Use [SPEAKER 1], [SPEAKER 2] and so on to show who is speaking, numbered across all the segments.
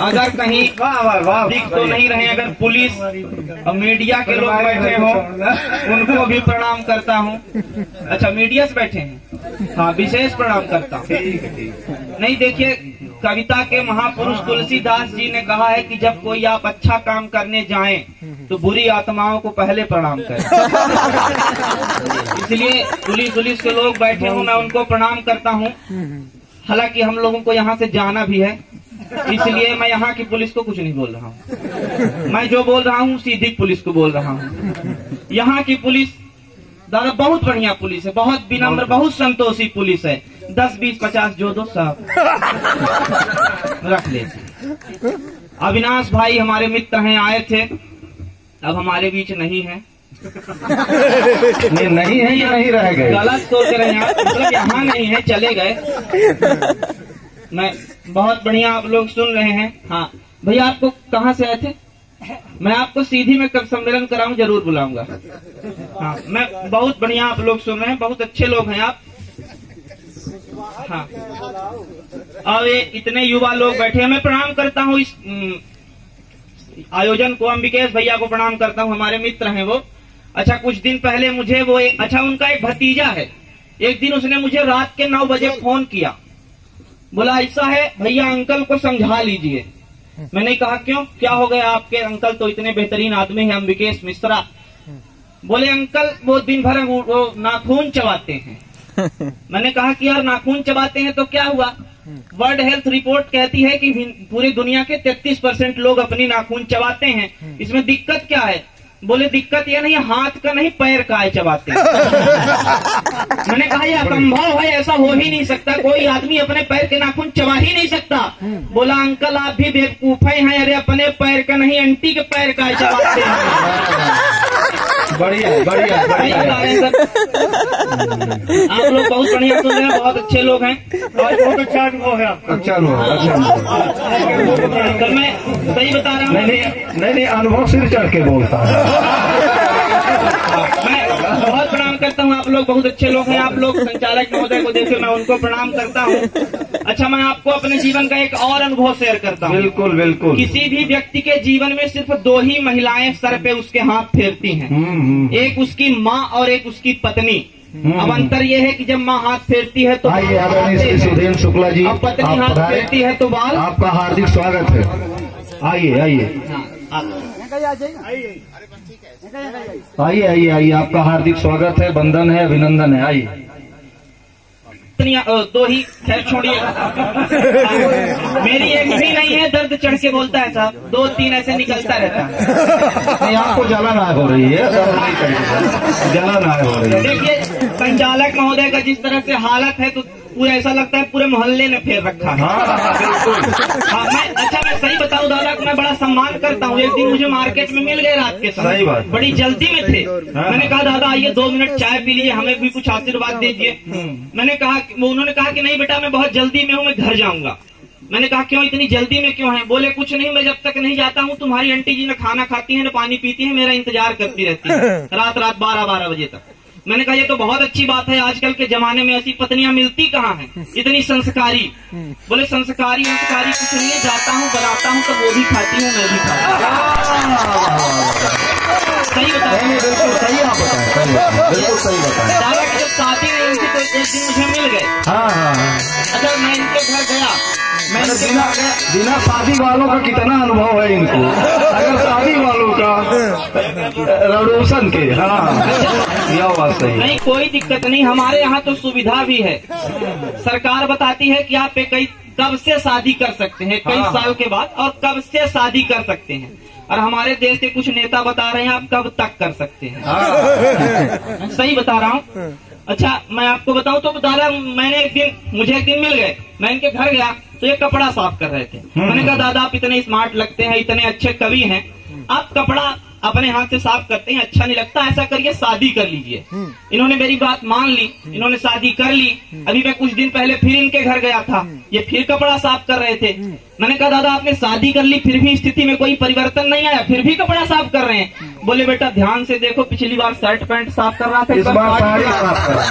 [SPEAKER 1] अगर कहीं दिख तो नहीं रहे, अगर पुलिस और मीडिया के लोग बैठे हो उनको भी प्रणाम करता हूँ। अच्छा, मीडिया से बैठे हैं, हाँ, विशेष प्रणाम करता हूँ। नहीं, देखिए, कविता के महापुरुष तुलसीदास जी ने कहा है कि जब कोई आप अच्छा काम करने जाएं तो बुरी आत्माओं को पहले प्रणाम करें। इसलिए पुलिस के लोग बैठे हों, मैं उनको प्रणाम करता हूं। हालांकि हम लोगों को यहाँ से जाना भी है, इसलिए मैं यहाँ की पुलिस को कुछ नहीं बोल रहा हूँ। मैं जो बोल रहा हूँ सीधी पुलिस को बोल रहा हूँ। यहाँ की पुलिस दादा बहुत बढ़िया पुलिस है, बहुत विनम्र, बहुत संतोषी पुलिस है। 10, 20, 50 जो दो सब रख ले। अविनाश भाई हमारे मित्र हैं, आए थे, अब हमारे बीच नहीं है।
[SPEAKER 2] नहीं है या नहीं रह गए?
[SPEAKER 1] गलत सोच रहे हैं, मतलब यहाँ नहीं है, चले गए। मैं बहुत बढ़िया, आप लोग सुन रहे हैं। हाँ भैया, आपको कहाँ से आए थे? मैं आपको सीधी में कब सम्मेलन कराऊं जरूर बुलाऊंगा। हाँ, मैं बहुत बढ़िया, आप लोग सुन रहे हैं, बहुत अच्छे लोग हैं आप। हाँ, और ये इतने युवा लोग बैठे हैं, मैं प्रणाम करता हूँ इस आयोजन को, अंबिकेश भैया को प्रणाम करता हूँ, हमारे मित्र हैं वो। अच्छा, कुछ दिन पहले मुझे वो उनका एक भतीजा है, एक दिन उसने मुझे रात के 9 बजे फोन किया, बोला ऐसा है भैया, अंकल को समझा लीजिए। मैंने कहा क्यों, क्या हो गया? आपके अंकल तो इतने बेहतरीन आदमी हैं, अंबिकेश मिश्रा। बोले अंकल वो दिन भर वो नाखून चबाते हैं। मैंने कहा कि यार नाखून चबाते हैं तो क्या हुआ? वर्ल्ड हेल्थ रिपोर्ट कहती है कि पूरी दुनिया के 33% लोग अपनी नाखून चबाते हैं, इसमें दिक्कत क्या है? बोले दिक्कत यह नहीं, हाथ का नहीं पैर का चबाते हैं। मैंने कहा यह असंभव है, ऐसा हो ही नहीं सकता, कोई आदमी अपने पैर के नाखून चबा ही नहीं सकता। बोला अंकल आप भी बेवकूफ हैं, अरे अपने पैर का नहीं आंटी के पैर का चबाते हैं।
[SPEAKER 2] बढ़िया बढ़िया बढ़िया,
[SPEAKER 1] आप लोग बहुत बढ़िया सुन रहे हैं, बहुत अच्छे लोग हैं और बहुत अच्छा अनुभव है आपका।
[SPEAKER 2] अच्छा
[SPEAKER 1] तो मैं सही बता रहा हूँ।
[SPEAKER 2] नहीं, अनुभव सिर चढ़ के बोलता है।
[SPEAKER 1] मैं बहुत प्रणाम करता हूँ, आप लोग बहुत अच्छे लोग हैं। आप लोग संचालक महोदय को देखे, मैं उनको प्रणाम करता हूँ। अच्छा, मैं आपको अपने जीवन का एक और अनुभव शेयर करता हूँ।
[SPEAKER 2] बिल्कुल बिल्कुल।
[SPEAKER 1] किसी भी व्यक्ति के जीवन में सिर्फ 2 ही महिलाएं सर पे उसके हाथ फेरती हैं, एक उसकी माँ और एक उसकी पत्नी। अब अंतर यह है कि जब माँ हाथ फेरती है तो
[SPEAKER 2] सुधीन शुक्ला जी,
[SPEAKER 1] अब पत्नी हाथ फेरती है तो बाल।
[SPEAKER 2] आपका हार्दिक स्वागत है, आइए आइए आइए आइए आइए, आपका हार्दिक स्वागत है, वंदन है, अभिनंदन है, आइए।
[SPEAKER 1] 2 ही, खैर छोड़िए। मेरी एक भी नहीं है, दर्द चढ़ के बोलता है साहब, 2-3 ऐसे निकलता रहता है।
[SPEAKER 2] नहीं, आपको जलन आय हो रही है, जलन आय हो रही है।
[SPEAKER 1] देखिए संचालक महोदय का जिस तरह से हालत है तो पूरा ऐसा लगता है पूरे मोहल्ले ने फेर रखा है। हाँ, मैं सही बताऊं दादा को मैं बड़ा सम्मान करता हूँ। एक दिन मुझे मार्केट में मिल गए रात के समय, बड़ी जल्दी में थे। मैंने कहा दादा आइए 2 मिनट चाय पी लीजिए, हमें भी कुछ आशीर्वाद दीजिए। मैंने कहा, उन्होंने कहा कि नहीं बेटा मैं बहुत जल्दी में हूँ, मैं घर जाऊंगा। मैंने कहा क्यों, इतनी जल्दी में क्यों है? बोले कुछ नहीं, मैं जब तक नहीं जाता हूँ तुम्हारी आंटी जी न खाना खाती है न पानी पीती है, मेरा इंतजार करती रहती है रात 12 बजे तक। मैंने कहा ये तो बहुत अच्छी बात है, आजकल के जमाने में ऐसी पत्नियां मिलती कहाँ हैं, इतनी संस्कारी। बोले संस्कारी कुछ नहीं है, जाता हूँ बनाता हूँ तो वो भी खाती हूँ, मैं भी खाता हूँ। सही बताया,
[SPEAKER 2] बिल्कुल सही आप बताएं, बिल्कुल सही बताएं।
[SPEAKER 1] दादा की जब शादी नहीं हुई थी तो एक दिन मुझे मिल गए। अच्छा, मैं इनके घर गया,
[SPEAKER 2] बिना शादी वालों का कितना अनुभव है इनको, अगर शादी वालों का रोशन के। हाँ, यह बात सही।
[SPEAKER 1] नहीं, कोई दिक्कत नहीं, हमारे यहाँ तो सुविधा भी है। सरकार बताती है कि आप कब से शादी कर सकते हैं, कई साल के बाद, और कब से शादी कर सकते हैं। और हमारे देश के कुछ नेता बता रहे हैं आप कब तक कर सकते हैं। सही बता रहा हूँ। अच्छा, मैं आपको बताऊं तो दादा मुझे एक दिन मिल गए, मैं इनके घर गया तो ये कपड़ा साफ कर रहे थे। मैंने कहा दादा आप इतने स्मार्ट लगते हैं, इतने अच्छे कवि हैं, आप कपड़ा अपने हाथ से साफ करते हैं, अच्छा नहीं लगता, ऐसा करिए शादी कर लीजिए। इन्होंने मेरी बात मान ली, इन्होंने शादी कर ली। अभी मैं कुछ दिन पहले फिर इनके घर गया था, ये फिर कपड़ा साफ कर रहे थे। मैंने कहा दादा आपने शादी कर ली फिर भी स्थिति में कोई परिवर्तन नहीं आया, फिर भी कपड़ा साफ कर रहे हैं। बोले बेटा ध्यान से देखो, पिछली बार शर्ट पैंट साफ कर रहा था,
[SPEAKER 2] इस बार साड़ी साफ कर रहा है।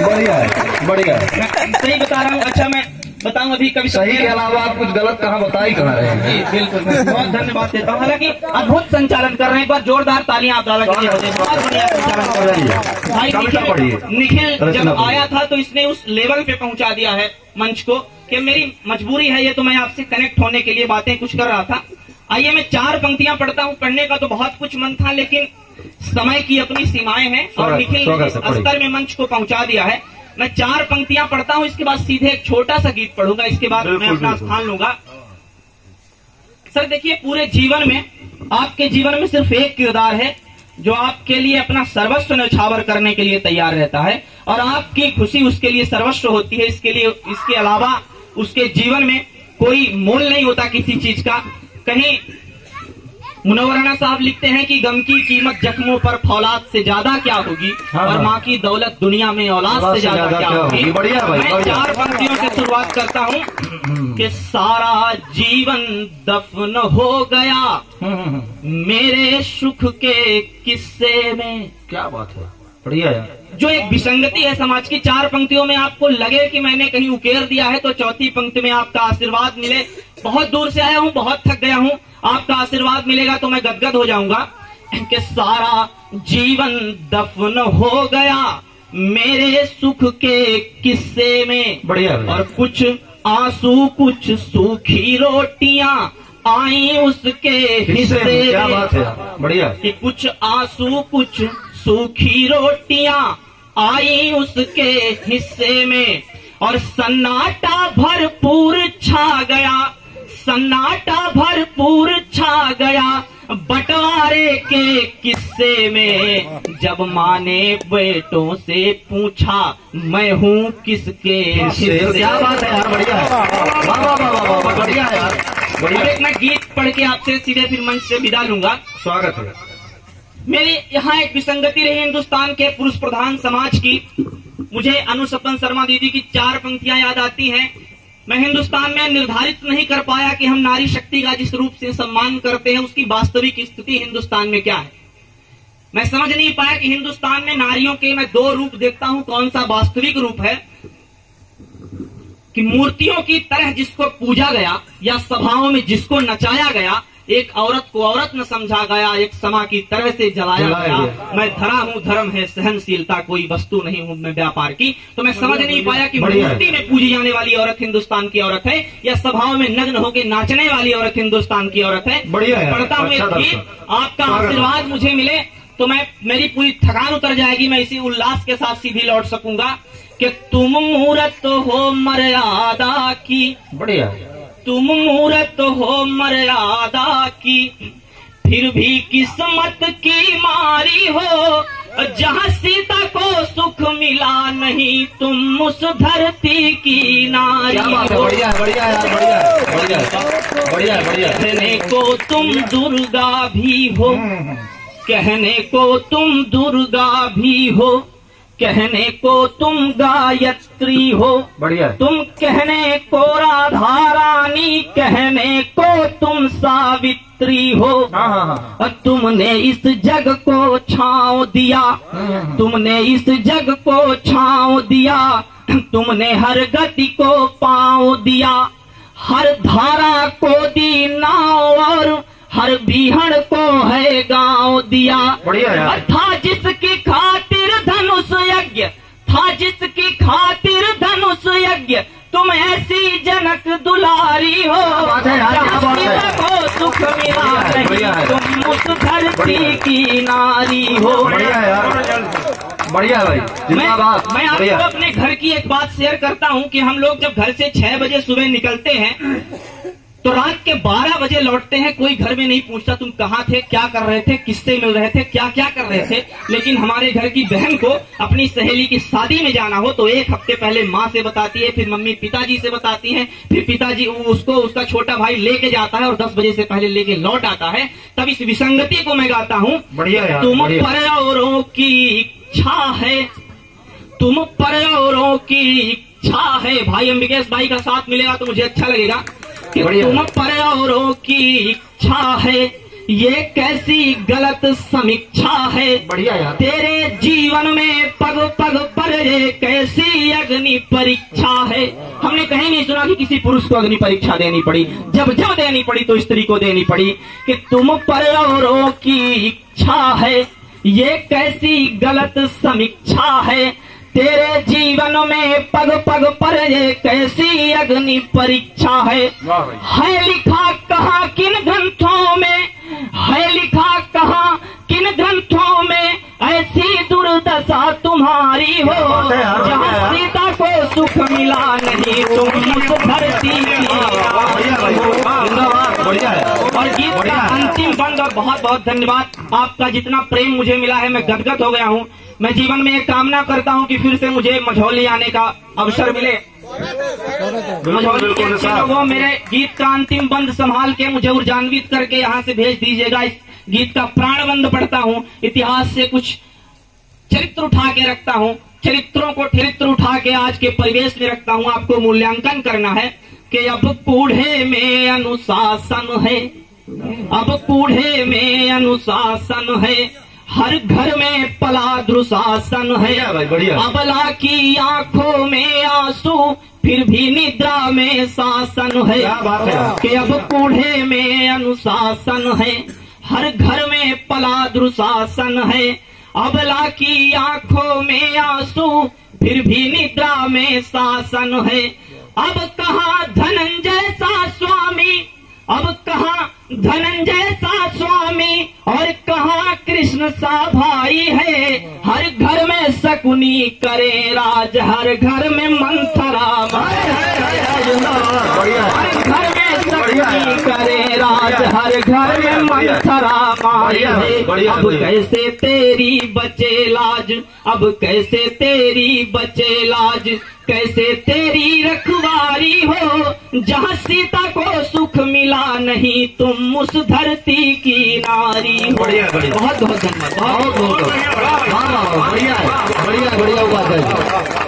[SPEAKER 2] बढ़िया है, बढ़िया है,
[SPEAKER 1] सही बता रहा हूँ। अच्छा, मैं बताऊं अभी कभी
[SPEAKER 2] सही के अलावा आप कुछ गलत कहाँ बताई कहाँ रहे हैं?
[SPEAKER 1] जी बिल्कुल, मैं बहुत धन्यवाद देता हूँ। हालांकि अद्भुत संचालन कर रहे हैं, एक बार जोरदार तालियां आप दादा के लिए हो जाए। बहुत बढ़िया संचालन कर रहे हैं भाई। निखिल जब आया था तो इसने उस लेवल पे पहुंचा दिया है मंच को कि मेरी मजबूरी है ये, तो मैं आपसे कनेक्ट होने के लिए बातें कुछ कर रहा था। आइए मैं 4 पंक्तियां पढ़ता हूँ। पढ़ने का तो बहुत कुछ मन था, लेकिन समय की अपनी सीमाएं हैं और निखिल ने इस स्तर में मंच को पहुंचा दिया है। मैं 4 पंक्तियां पढ़ता हूं, इसके बाद सीधे एक छोटा सा गीत पढ़ूंगा, इसके बाद मैं अपना स्थान लूंगा। सर देखिए, पूरे जीवन में, आपके जीवन में सिर्फ एक किरदार है जो आपके लिए अपना सर्वस्व न्यौछावर करने के लिए तैयार रहता है और आपकी खुशी उसके लिए सर्वस्व होती है। इसके अलावा उसके जीवन में कोई मोल नहीं होता किसी चीज का। कहीं मुनव्वराना साहब लिखते हैं कि गम की कीमत जख्मों पर फौलाद से ज्यादा क्या होगी, और माँ की दौलत दुनिया में औलाद से ज्यादा क्या होगी।
[SPEAKER 2] बढ़िया भाई,
[SPEAKER 1] मैं 4 पंक्तियों से शुरुआत करता हूँ कि सारा जीवन दफन हो गया मेरे सुख के किस्से में।
[SPEAKER 2] क्या बात है, बढ़िया है।
[SPEAKER 1] जो एक विसंगति है समाज की, 4 पंक्तियों में आपको लगे कि मैंने कहीं उकेर दिया है, तो चौथी पंक्ति में आपका आशीर्वाद मिले। बहुत दूर से आया हूँ, बहुत थक गया हूँ, आपका आशीर्वाद मिलेगा तो मैं गदगद हो जाऊंगा कि सारा जीवन दफन हो गया मेरे सुख के किस्से में।
[SPEAKER 2] बढ़िया।
[SPEAKER 1] और कुछ आंसू कुछ सूखी रोटियां आई उसके हिस्से में।
[SPEAKER 2] क्या बात है, बढ़िया।
[SPEAKER 1] कि कुछ आंसू कुछ सूखी रोटियां आई उसके हिस्से में, और सन्नाटा भरपूर छा गया, सन्नाटा भरपूर छा गया बंटवारे के किस्से में। जब माँ ने बेटों से पूछा मैं हूँ किसके हिस्से।
[SPEAKER 2] क्या बात है यार, बढ़िया है, वाह वाह वाह वाह, बढ़िया है यार, बढ़िया।
[SPEAKER 1] एक मैं गीत पढ़ के आपसे सीधे फिर मंच से विदा लूंगा।
[SPEAKER 2] स्वागत है।
[SPEAKER 1] मेरी यहाँ एक विसंगति रही हिंदुस्तान के पुरुष प्रधान समाज की। मुझे अनुसपन शर्मा दीदी की 4 पंक्तियां याद आती हैं। मैं हिंदुस्तान में निर्धारित नहीं कर पाया कि हम नारी शक्ति का जिस रूप से सम्मान करते हैं उसकी वास्तविक स्थिति हिंदुस्तान में क्या है। मैं समझ नहीं पाया कि हिंदुस्तान में नारियों के मैं 2 रूप देखता हूं, कौन सा वास्तविक रूप है कि मूर्तियों की तरह जिसको पूजा गया या सभाओं में जिसको नचाया गया, एक औरत को औरत न समझा गया, एक समा की तरह से जलाया गया। मैं धरा हूँ, धर्म है सहनशीलता, कोई वस्तु नहीं हूँ मैं व्यापार की। तो मैं समझ नहीं पाया कि मूर्ति में पूजी जाने वाली औरत हिंदुस्तान की औरत है या सभाओं में नग्न होकर नाचने वाली औरत हिंदुस्तान की औरत है। पढ़ता हूँ एक गीत, आपका आशीर्वाद मुझे मिले तो मेरी पूरी थकान उतर जाएगी, मैं इसी उल्लास के साथ सीधी लौट सकूंगा कि तुम मूरत हो मर्यादा की।
[SPEAKER 2] बढ़िया।
[SPEAKER 1] तुम मूरत हो मर्यादा की, फिर भी किस्मत की मारी हो, जहाँ सीता को सुख मिला नहीं तुम उस धरती की नारी हो।
[SPEAKER 2] बढ़िया बढ़िया यार, बढ़िया बढ़िया बढ़िया बढ़िया।
[SPEAKER 1] कहने को तुम दुर्गा भी हो, कहने को तुम दुर्गा भी हो, कहने को तुम गायत्री हो।
[SPEAKER 2] बढ़िया।
[SPEAKER 1] तुम कहने को राधा रानी, कहने को तुम सावित्री हो। और तुमने इस जग को छांव दिया, तुमने इस जग को छांव दिया, तुमने हर गति को पांव दिया, हर धारा को दी नाव और हर बीहड़ को है गांव दिया।
[SPEAKER 2] बढ़िया।
[SPEAKER 1] था जिसकी खातिर धनुष यज्ञ, था जिसकी खातिर धनुष यज्ञ, तुम ऐसी जनक दुलारी हो, को सुख मिला नहीं तुम उस धरती की नारी हो।
[SPEAKER 2] बढ़िया भाई।
[SPEAKER 1] मैं आपको अपने घर की एक बात शेयर करता हूँ कि हम लोग जब घर से 6 बजे सुबह निकलते हैं तो रात के 12 बजे लौटते हैं। कोई घर में नहीं पूछता तुम कहाँ थे, क्या कर रहे थे, किससे मिल रहे थे, क्या क्या कर रहे थे। लेकिन हमारे घर की बहन को अपनी सहेली की शादी में जाना हो तो 1 हफ्ते पहले माँ से बताती है, फिर मम्मी पिताजी से बताती हैं, फिर पिताजी उसको उसका छोटा भाई लेके जाता है और 10 बजे से पहले लेके लौट आता है। तब इस विसंगति को मैं गाता हूँ। तुम पर औरों की इच्छा है, तुम पर औरों की इच्छा है। भाई अंबिकेश भाई का साथ मिलेगा तो मुझे अच्छा लगेगा कि तुम पर औरों की इच्छा है, ये कैसी गलत समीक्षा है।
[SPEAKER 2] बढ़िया यार।
[SPEAKER 1] तेरे जीवन में पग पग पर ये कैसी अग्नि परीक्षा है। हमने कहीं नहीं सुना कि किसी पुरुष को अग्नि परीक्षा देनी पड़ी। जब जब देनी पड़ी तो स्त्री को देनी पड़ी कि तुम पर औरों की इच्छा है। ये कैसी गलत समीक्षा है। तेरे जीवन में पग पग पर ये कैसी अग्नि परीक्षा है लिखा कहाँ किन ग्रंथों में, है लिखा कहाँ किन ग्रंथों में ऐसी दुर्दशा तुम्हारी हो। जहाँ सीता को सुख मिला नहीं तुम उस धरती की। और गीत का अंतिम बंद। और बहुत बहुत धन्यवाद आपका, जितना प्रेम मुझे मिला है मैं गदगद हो गया हूँ। मैं जीवन में एक कामना करता हूँ कि फिर से मुझे मझौली आने का अवसर मिले। मझौली के अच्छे लोगों मेरे गीत का अंतिम बंद संभाल के मुझे ऊर्जान्वित करके यहाँ से भेज दीजिएगा। इस गीत का प्राणबंद पढ़ता हूँ। इतिहास से कुछ चरित्र उठा के रखता हूँ, चरित्रों को चरित्र उठा के आज के परिवेश में रखता हूँ। आपको मूल्यांकन करना है कि अब कूढ़े में अनुशासन है, अब कूढ़े में अनुशासन है, हर घर में पला दुशासन है। अबला की आंखों में आंसू फिर भी निद्रा में शासन है कि अब कूढ़े में अनुशासन है, हर घर में पला दुशासन है। अबला की आंखों में आंसू फिर भी निद्रा में शासन है। अब कहाँ धनंजय सा स्वामी, अब कहाँ धनंजय सा स्वामी और कहाँ कृष्ण सा भाई है। हर घर में शकुनी करे राज, हर घर में मंथरा माई, हर घर में शकुनी करे राज, हर घर में मंथरा माई है। अब कैसे तेरी बचे लाज, अब कैसे तेरी बचे लाज, कैसे तेरी रखवारी हो। जहाँ सीता को सुख मिला नहीं तुम उस धरती की नारी हो।
[SPEAKER 2] बढ़िया बढ़िया,
[SPEAKER 1] बहुत बहुत धन्यवाद।
[SPEAKER 2] बहुत बहुत बढ़िया बढ़िया बढ़िया बात है।